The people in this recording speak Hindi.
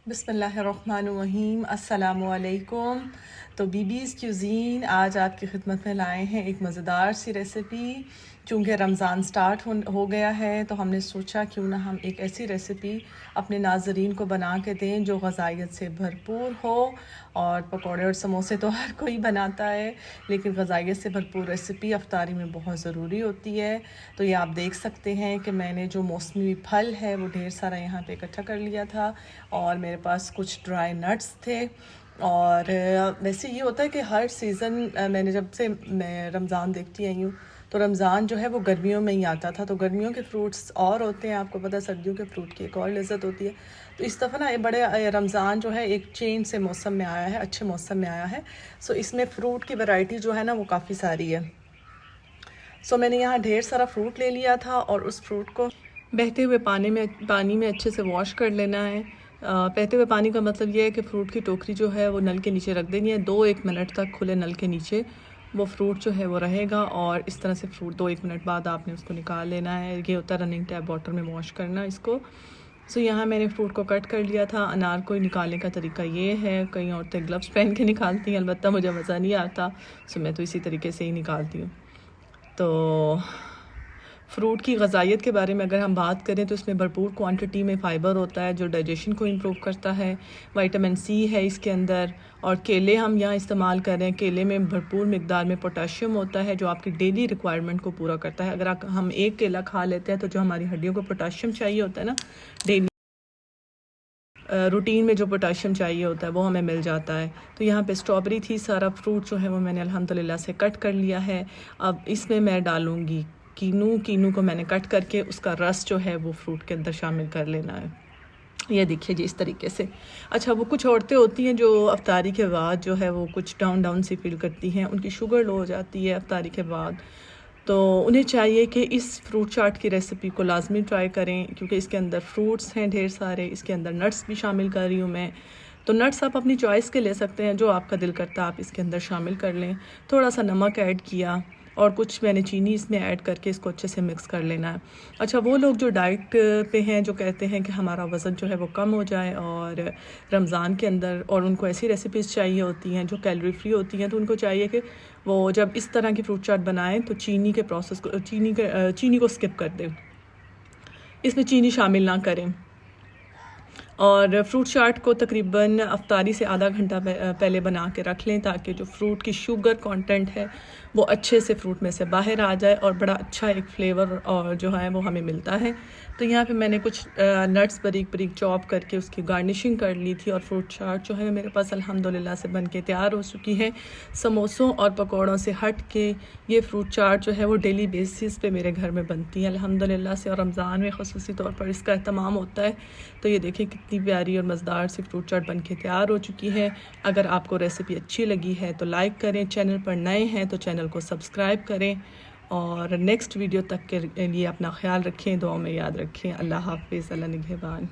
बिस्मिल्लाहिर्रहमानिर्रहीम, अस्सलामुअलैकुम। तो बीबीज़ क्यूज़ीन आज आपकी खिदमत में लाए हैं एक मज़ेदार सी रेसिपी। चूँकि रमज़ान स्टार्ट हो गया है तो हमने सोचा क्यों ना हम एक ऐसी रेसिपी अपने नाज़रीन को बना के दें जो ग़ज़ाइयत से भरपूर हो। और पकौड़े और समोसे तो हर कोई बनाता है, लेकिन ग़ज़ाइयत से भरपूर रेसिपी अफ्तारी में बहुत ज़रूरी होती है। तो ये आप देख सकते हैं कि मैंने जो मौसमी फल है वो ढेर सारा यहाँ पे इकट्ठा कर लिया था, और मेरे पास कुछ ड्राई नट्स थे। और वैसे ये होता है कि हर सीज़न मैंने जब से मैं रमज़ान देखती आई हूँ तो रमज़ान जो है वो गर्मियों में ही आता था। तो गर्मियों के फ्रूट्स और होते हैं, आपको पता है, सर्दियों के फ्रूट की एक और लज्जत होती है। तो इस दफ़ा ना ये बड़े रमज़ान जो है एक चेंज से मौसम में आया है, अच्छे मौसम में आया है। सो इसमें फ़्रूट की वैरायटी जो है ना वो काफ़ी सारी है। सो मैंने यहाँ ढेर सारा फ्रूट ले लिया था और उस फ्रूट को बहते हुए पानी में अच्छे से वॉश कर लेना है। बहते हुए पानी का मतलब ये है कि फ़्रूट की टोकरी जो है वो नल के नीचे रख देनी है। 2-1 मिनट तक खुले नल के नीचे वो फ्रूट जो है वो रहेगा, और इस तरह से फ्रूट 2-1 मिनट बाद आपने उसको निकाल लेना है। ये होता है रनिंग टैप वाटर में वॉश करना इसको। सो यहाँ मैंने फ़्रूट को कट कर लिया था। अनार को निकालने का तरीका ये है, कई औरतें ग्लव्स पहन के निकालती हैं, अलबत्ता मुझे मज़ा नहीं आता। सो मैं तो इसी तरीके से ही निकालती हूँ। तो फ्रूट की ग़ज़ाइयत के बारे में अगर हम बात करें तो इसमें भरपूर क्वांटिटी में फ़ाइबर होता है जो डाइजेशन को इम्प्रूव करता है। विटामिन सी है इसके अंदर, और केले हम यहाँ इस्तेमाल कर रहे हैं। केले में भरपूर मिक़दार में पोटाशियम होता है जो आपकी डेली रिक्वायरमेंट को पूरा करता है। अगर हम एक केला खा लेते हैं तो जो हमारी हड्डियों को पोटाशियम चाहिए होता है ना, डेली रूटीन में जो पोटाशियम चाहिए होता है वो हमें मिल जाता है। तो यहाँ पे स्ट्रॉबेरी थी, सारा फ्रूट जो है वो मैंने अल्हम्दुलिल्लाह से कट कर लिया है। अब इसमें मैं डालूँगी कीनू को मैंने कट करके उसका रस जो है वो फ्रूट के अंदर शामिल कर लेना है। ये देखिए जी, इस तरीके से। अच्छा, वो कुछ औरतें होती हैं जो अफ्तारी के बाद जो है वो कुछ डाउन सी फील करती हैं, उनकी शुगर लो हो जाती है अफ्तारी के बाद, तो उन्हें चाहिए कि इस फ्रूट चाट की रेसिपी को लाजमी ट्राई करें, क्योंकि इसके अंदर फ्रूट्स हैं ढेर सारे, इसके अंदर नट्स भी शामिल कर रही हूँ मैं। तो नट्स आप अपनी चॉइस के ले सकते हैं, जो आपका दिल करता है आप इसके अंदर शामिल कर लें। थोड़ा सा नमक ऐड किया और कुछ मैंने चीनी इसमें ऐड करके इसको अच्छे से मिक्स कर लेना है। अच्छा, वो लोग जो डाइट पे हैं, जो कहते हैं कि हमारा वज़न जो है वो कम हो जाए और रमज़ान के अंदर, और उनको ऐसी रेसिपीज़ चाहिए होती हैं जो कैलोरी फ्री होती हैं, तो उनको चाहिए कि वो जब इस तरह की फ्रूट चाट बनाएं तो चीनी को स्किप कर दें, इसमें चीनी शामिल ना करें। और फ्रूट चाट को तकरीबन अफ्तारी से आधा घंटा पहले बना के रख लें, ताकि जो फ्रूट की शुगर कंटेंट है वो अच्छे से फ्रूट में से बाहर आ जाए और बड़ा अच्छा एक फ्लेवर और जो है वो हमें मिलता है। तो यहाँ पे मैंने कुछ नट्स बारीक बारीक चॉप करके उसकी गार्निशिंग कर ली थी, और फ्रूट चाट जो है मेरे पास अल्हम्दुलिल्लाह से बन के तैयार हो चुकी है। समोसों और पकौड़ों से हट के ये फ्रूट चाट जो है वो डेली बेसिस पे मेरे घर में बनती है अल्हम्दुलिल्लाह से, और रमज़ान में ख़ुसूसी तौर पर इसका एहतमाम होता है। तो ये देखिए कितनी प्यारी और मज़ेदार सी फ्रूट चाट बन के तैयार हो चुकी है। अगर आपको रेसिपी अच्छी लगी है तो लाइक करें, चैनल पर नए हैं तो चैनल को सब्सक्राइब करें, और नेक्स्ट वीडियो तक के लिए अपना ख्याल रखें, दुआ में याद रखें। अल्लाह हाफ़िज़, अल्लाह निगहबान।